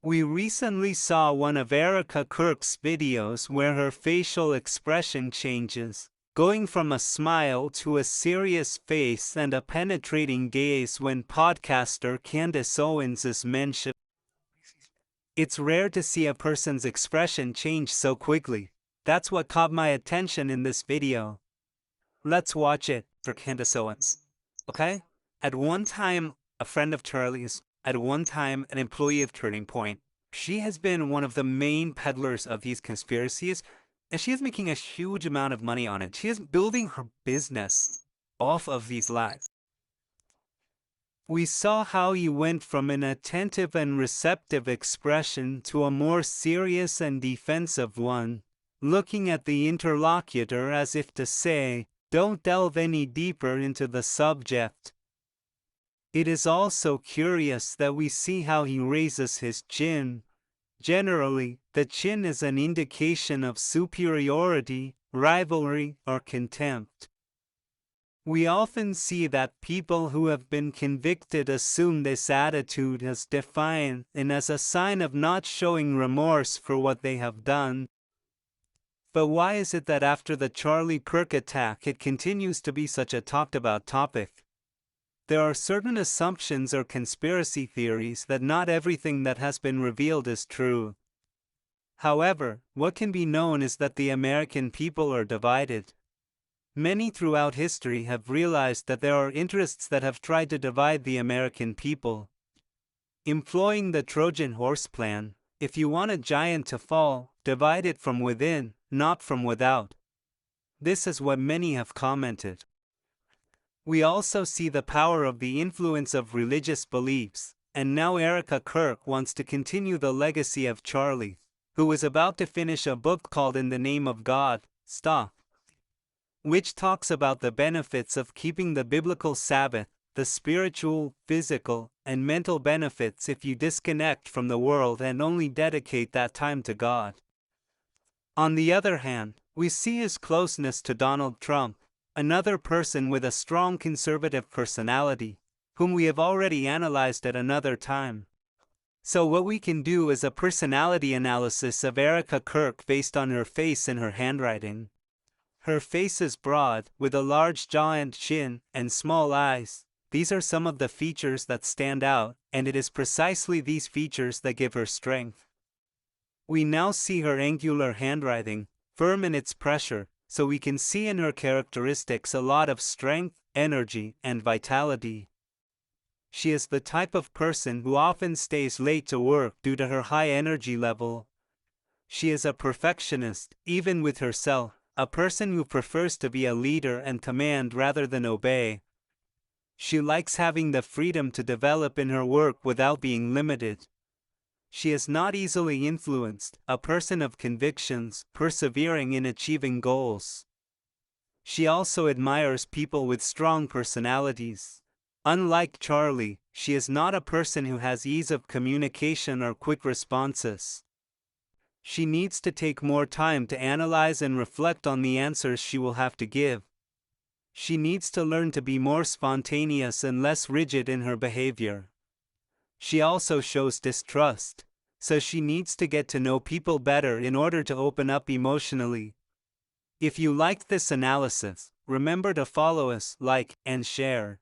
We recently saw one of Erika Kirk's videos where her facial expression changes, going from a smile to a serious face and a penetrating gaze when podcaster Candace Owens is mentioned. It's rare to see a person's expression change so quickly. That's what caught my attention in this video. Let's watch it for Candace Owens. Okay? At one time, a friend of Charlie's, at one time, an employee of Turning Point. She has been one of the main peddlers of these conspiracies, and she is making a huge amount of money on it. She is building her business off of these lies. We saw how he went from an attentive and receptive expression to a more serious and defensive one, looking at the interlocutor as if to say, "Don't delve any deeper into the subject." It is also curious that we see how he raises his chin. Generally, the chin is an indication of superiority, rivalry, or contempt. We often see that people who have been convicted assume this attitude as defiant and as a sign of not showing remorse for what they have done. But why is it that after the Charlie Kirk attack it continues to be such a talked about topic? There are certain assumptions or conspiracy theories that not everything that has been revealed is true. However, what can be known is that the American people are divided. Many throughout history have realized that there are interests that have tried to divide the American people. Employing the Trojan horse plan, if you want a giant to fall, divide it from within, not from without. This is what many have commented. We also see the power of the influence of religious beliefs, and now Erika Kirk wants to continue the legacy of Charlie, who is about to finish a book called In the Name of God, which talks about the benefits of keeping the biblical Sabbath, the spiritual, physical, and mental benefits if you disconnect from the world and only dedicate that time to God. On the other hand, we see his closeness to Donald Trump, another person with a strong conservative personality, whom we have already analyzed at another time. So what we can do is a personality analysis of Erika Kirk based on her face and her handwriting. Her face is broad, with a large jaw and chin, and small eyes. These are some of the features that stand out, and it is precisely these features that give her strength. We now see her angular handwriting, firm in its pressure, so we can see in her characteristics a lot of strength, energy, and vitality. She is the type of person who often stays late to work due to her high energy level. She is a perfectionist, even with herself. A person who prefers to be a leader and command rather than obey. She likes having the freedom to develop in her work without being limited. She is not easily influenced, a person of convictions, persevering in achieving goals. She also admires people with strong personalities. Unlike Charlie, she is not a person who has ease of communication or quick responses. She needs to take more time to analyze and reflect on the answers she will have to give. She needs to learn to be more spontaneous and less rigid in her behavior. She also shows distrust, so she needs to get to know people better in order to open up emotionally. If you liked this analysis, remember to follow us, like, and share.